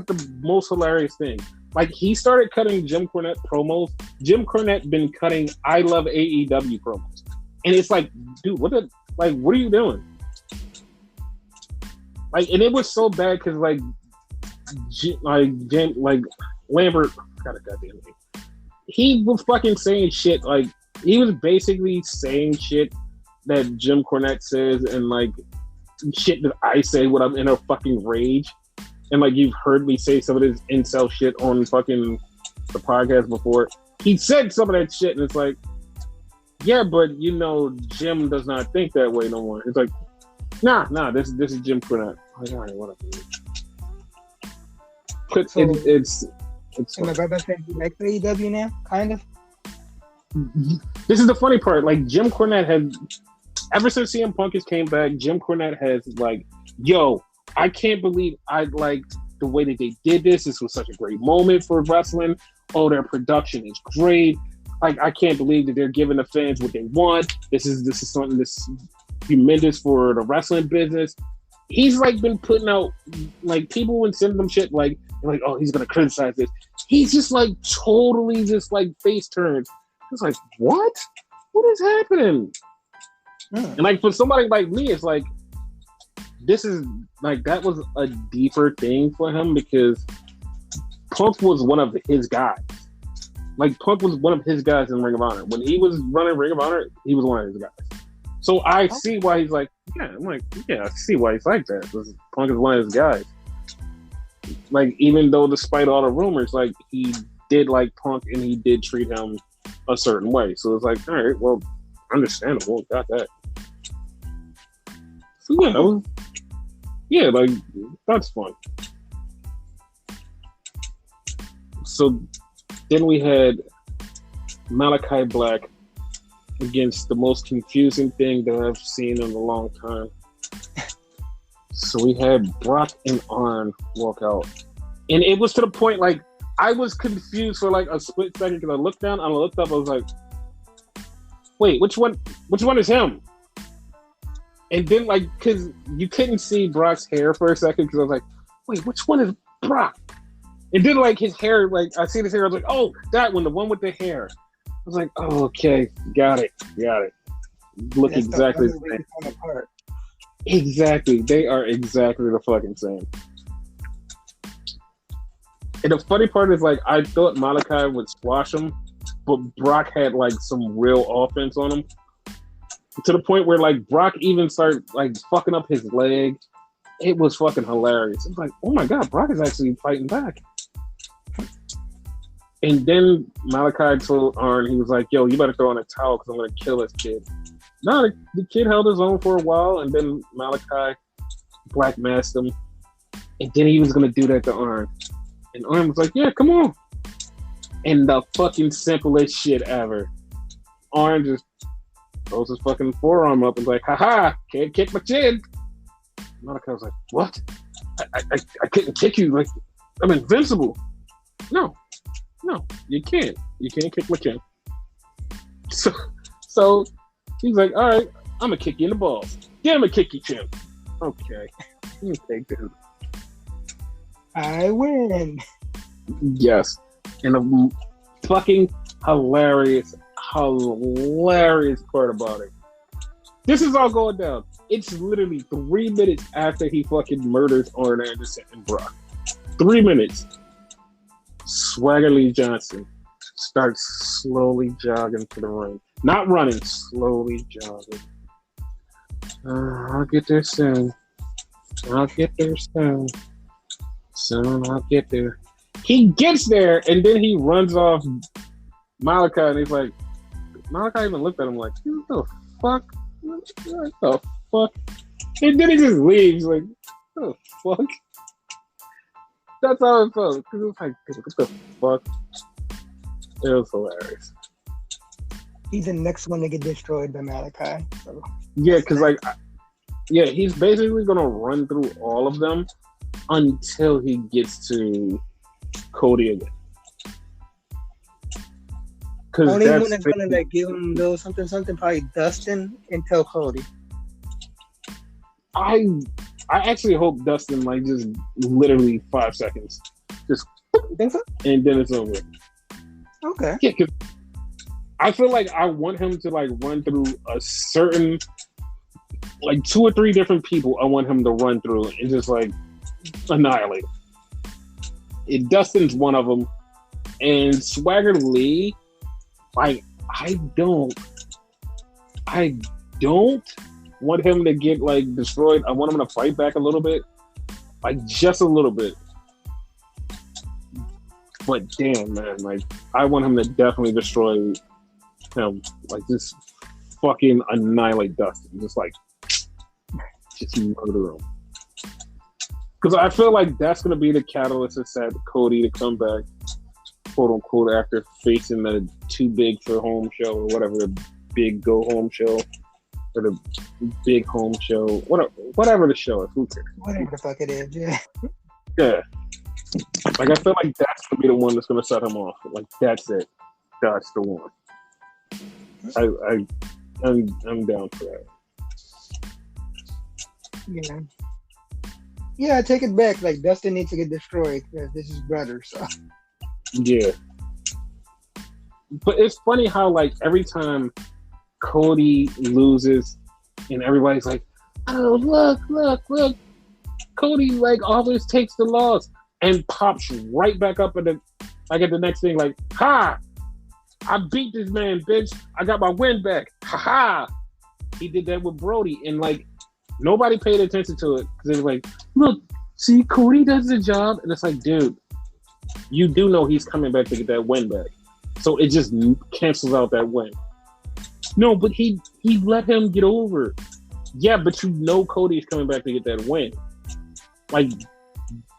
the most hilarious thing. Like, he started cutting Jim Cornette promos. Jim Cornette been cutting I Love AEW promos. And it's like, dude, what are you doing? Like, and it was so bad because, like Lambert, God damn it. He was fucking saying shit, like, he was basically saying shit that Jim Cornette says and, like, shit that I say when I'm in a fucking rage. And, like, you've heard me say some of this incel shit on fucking the podcast before. He said some of that shit, and it's like, yeah, but, you know, Jim does not think that way no more. It's like, nah, this is Jim Cornette. Like, all right, whatever. But So, it's am I brother saying you like AEW now? Kind of? This is the funny part. Like, Jim Cornette has, ever since CM Punk has came back, Jim Cornette has, like, yo, I can't believe I like the way that they did this. This was such a great moment for wrestling. Oh, their production is great. Like, I can't believe that they're giving the fans what they want. This is something that's tremendous for the wrestling business. He's like been putting out, like, people would send them shit like, oh, he's gonna criticize this. He's just like totally just like face turns. It's like, what? What is happening? And like for somebody like me, it's like this is like that was a deeper thing for him because Punk was one of his guys. Like Punk was one of his guys in Ring of Honor. When he was running Ring of Honor, he was one of his guys. So I see why he's like, yeah, I'm like, yeah, I see why he's like that. Because Punk is one of his guys. Like, even though despite all the rumors, like he did like Punk and he did treat him a certain way. So it's like, all right, well, understandable. Got that. So yeah, like that's fun. So then we had Malachi Black against the most confusing thing that I've seen in a long time. So we had Brock and Arn walk out. And it was to the point, like, I was confused for like a split second because I looked down and I looked up, I was like, wait, which one is him? And then, like, because you couldn't see Brock's hair for a second because I was like, wait, which one is Brock? And then, like, his hair, like, I see his hair, I was like, oh, that one, the one with the hair. I was like, oh, okay, got it. Look That's exactly the same. Exactly. They are exactly the fucking same. And the funny part is, like, I thought Malachi would squash him, but Brock had, like, some real offense on him. To the point where, like, Brock even started, like, fucking up his leg. It was fucking hilarious. It's like, oh my God, Brock is actually fighting back. And then Malachi told Arn, he was like, yo, you better throw in a towel because I'm going to kill this kid. No, the kid held his own for a while, and then Malachi black masked him. And then he was going to do that to Arn. And Arn was like, yeah, come on. And the fucking simplest shit ever. Arn just throws his fucking forearm up and like, haha, can't kick my chin. Malachi was like, what? I couldn't kick you. Like, I'm invincible. No, you can't. You can't kick my chin. So he's like, all right, I'm going to kick you in the balls. Yeah, I'm going to kick your chin. Okay. You take this. I win. Yes. And the fucking hilarious part about it. This is all going down. It's literally 3 minutes after he fucking murders Arn Anderson and Brock. 3 minutes. Swagger Lee Johnson starts slowly jogging to the ring. Not running, slowly jogging. I'll get there soon. Soon I'll get there. He gets there and then he runs off Malachi and he's like, Malachi even looked at him like, what the fuck? What the fuck? And then he just leaves like, what the fuck? That's how it felt. Because it was like, what the fuck? It was hilarious. He's the next one to get destroyed by Malachi. So. Yeah, because like, yeah, he's basically going to run through all of them until he gets to Cody again. Only one that's gonna like give him those something probably Dustin until Cody. I actually hope Dustin like just literally 5 seconds, just you think so? And then it's over. Okay. Yeah, because I feel like I want him to like run through a certain like 2 or 3 different people. I want him to run through and just like annihilate. Dustin's one of them, and Swagger Lee. Like, I don't want him to get like destroyed. I want him to fight back a little bit, like just a little bit. But damn, man, like I want him to definitely destroy him, like just fucking annihilate Dustin, just murder him. Because I feel like that's gonna be the catalyst that set Cody to come back, quote unquote, after facing the Too Big for Home show or whatever, the Big Go Home show or the Big Home show, whatever the show is. Who cares? Whatever the fuck it is, yeah. Yeah. Like I feel like that's gonna be the one that's gonna set him off. Like that's it. That's the one. I'm down for that. Yeah. Yeah, I take it back. Like Dustin needs to get destroyed because this is brother. So Yeah. But it's funny how like every time Cody loses and everybody's like, oh look, Cody like always takes the loss and pops right back up at the next thing like, ha! I beat this man, bitch. I got my win back. Ha ha! He did that with Brody and like nobody paid attention to it because it was like, look, see, Cody does the job, and it's like, dude, you do know he's coming back to get that win back. So it just cancels out that win. No, but he let him get over. Yeah, but you know Cody's coming back to get that win. Like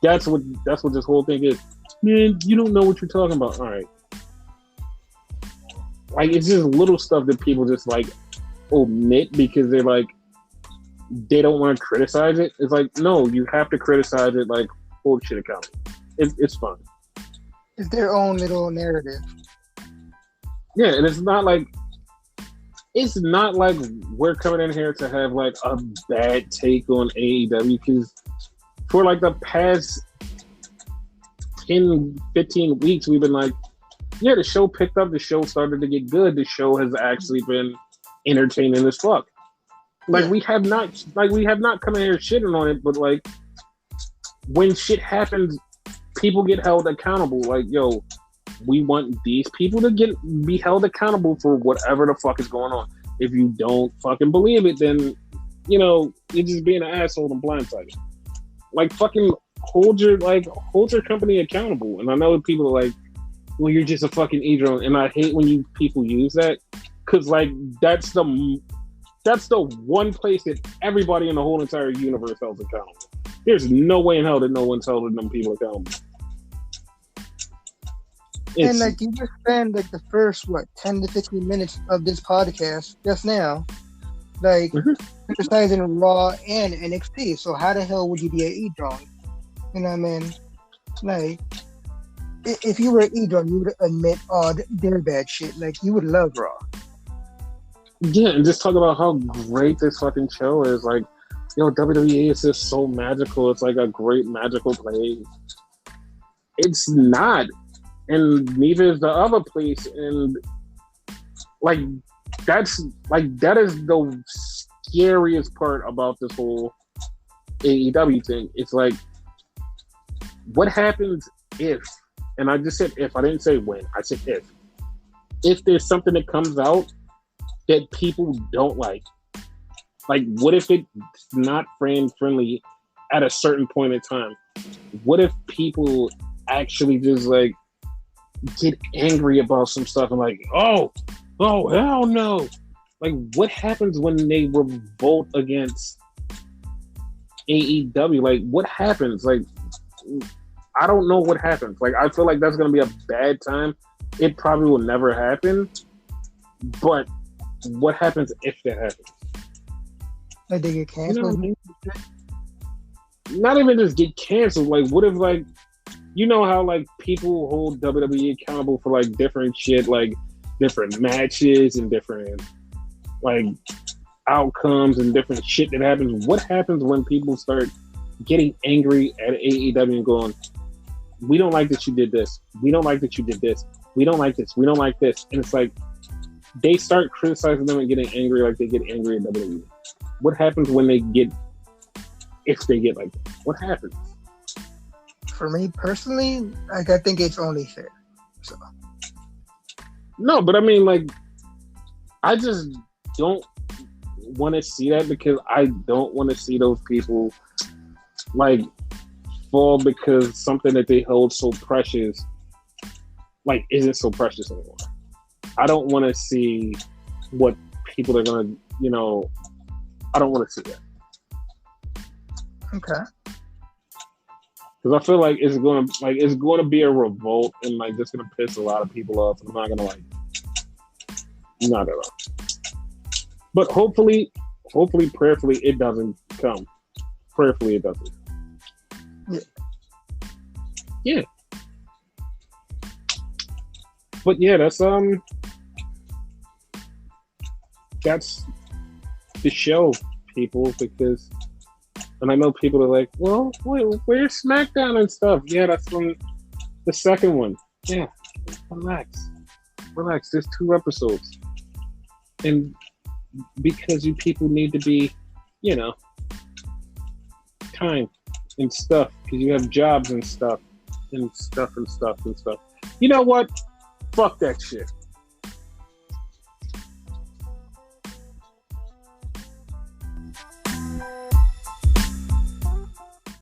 that's what this whole thing is. Man, you don't know what you're talking about. All right. Like it's just little stuff that people just like omit because they're like they don't want to criticize it. It's like, no, you have to criticize it like hold shit accountable. It's fun. It's their own little narrative. Yeah, and it's not like we're coming in here to have like a bad take on AEW because for like the past 10, 15 weeks we've been like, yeah, the show picked up, the show started to get good, the show has actually been entertaining as fuck. Like we have not come in here shitting on it, but like when shit happens, people get held accountable. Like, yo, we want these people to be held accountable for whatever the fuck is going on. If you don't fucking believe it, then you know you're just being an asshole and blindsided. Like fucking hold your company accountable. And I know people are like, well, you're just a fucking e-drone, and I hate when people use that because like that's the one place that everybody in the whole entire universe held accountable. There's no way in hell that no one's holding them people accountable. And like you just spend like the first 10 to 15 minutes of this podcast just now, like criticizing Raw and NXT. So how the hell would you be an e-drone? You know what I mean? Like if you were an e-drone, you would admit their bad shit. Like you would love Raw. Yeah, and just talk about how great this fucking show is. Like, yo, WWE is just so magical. It's like a great magical place. It's not. And neither is the other place. And like that is the scariest part about this whole AEW thing. It's like, what happens if, and I just said if, I didn't say when, I said if there's something that comes out that people don't like what if it's not fan friendly at a certain point in time? What if people actually just like get angry about some stuff and like, oh hell no. Like what happens when they revolt against AEW? Like what happens? Like I don't know what happens. Like I feel like that's gonna be a bad time. It probably will never happen. But what happens if that happens? Like they get canceled? You know what I mean? Not even just get canceled. Like what if like, you know how like people hold WWE accountable for like different shit, like different matches and different like outcomes and different shit that happens. What happens when people start getting angry at AEW and going, we don't like that you did this. We don't like that you did this. We don't like this. We don't like this. And it's like, they start criticizing them and getting angry like they get angry at WWE. What happens when if they get like that? What happens? For me personally, like I think it's only fair. So. No, but I mean, like, I just don't want to see that because I don't want to see those people like fall because something that they hold so precious like isn't so precious anymore. I don't want to see what people are gonna, you know. I don't want to see that. Okay. Because I feel like it's going to be a revolt and like it's going to piss a lot of people off. I'm not going to like, not at all. But hopefully, prayerfully, it doesn't come. Prayerfully, it doesn't. Yeah. Yeah. But yeah, that's the show, people, because, and I know people are like, well, where's SmackDown and stuff? Yeah, that's from the second one. Yeah, relax. Relax. There's 2 episodes. And because you people need to be, you know, kind and stuff, because you have jobs and stuff. You know what? Fuck that shit.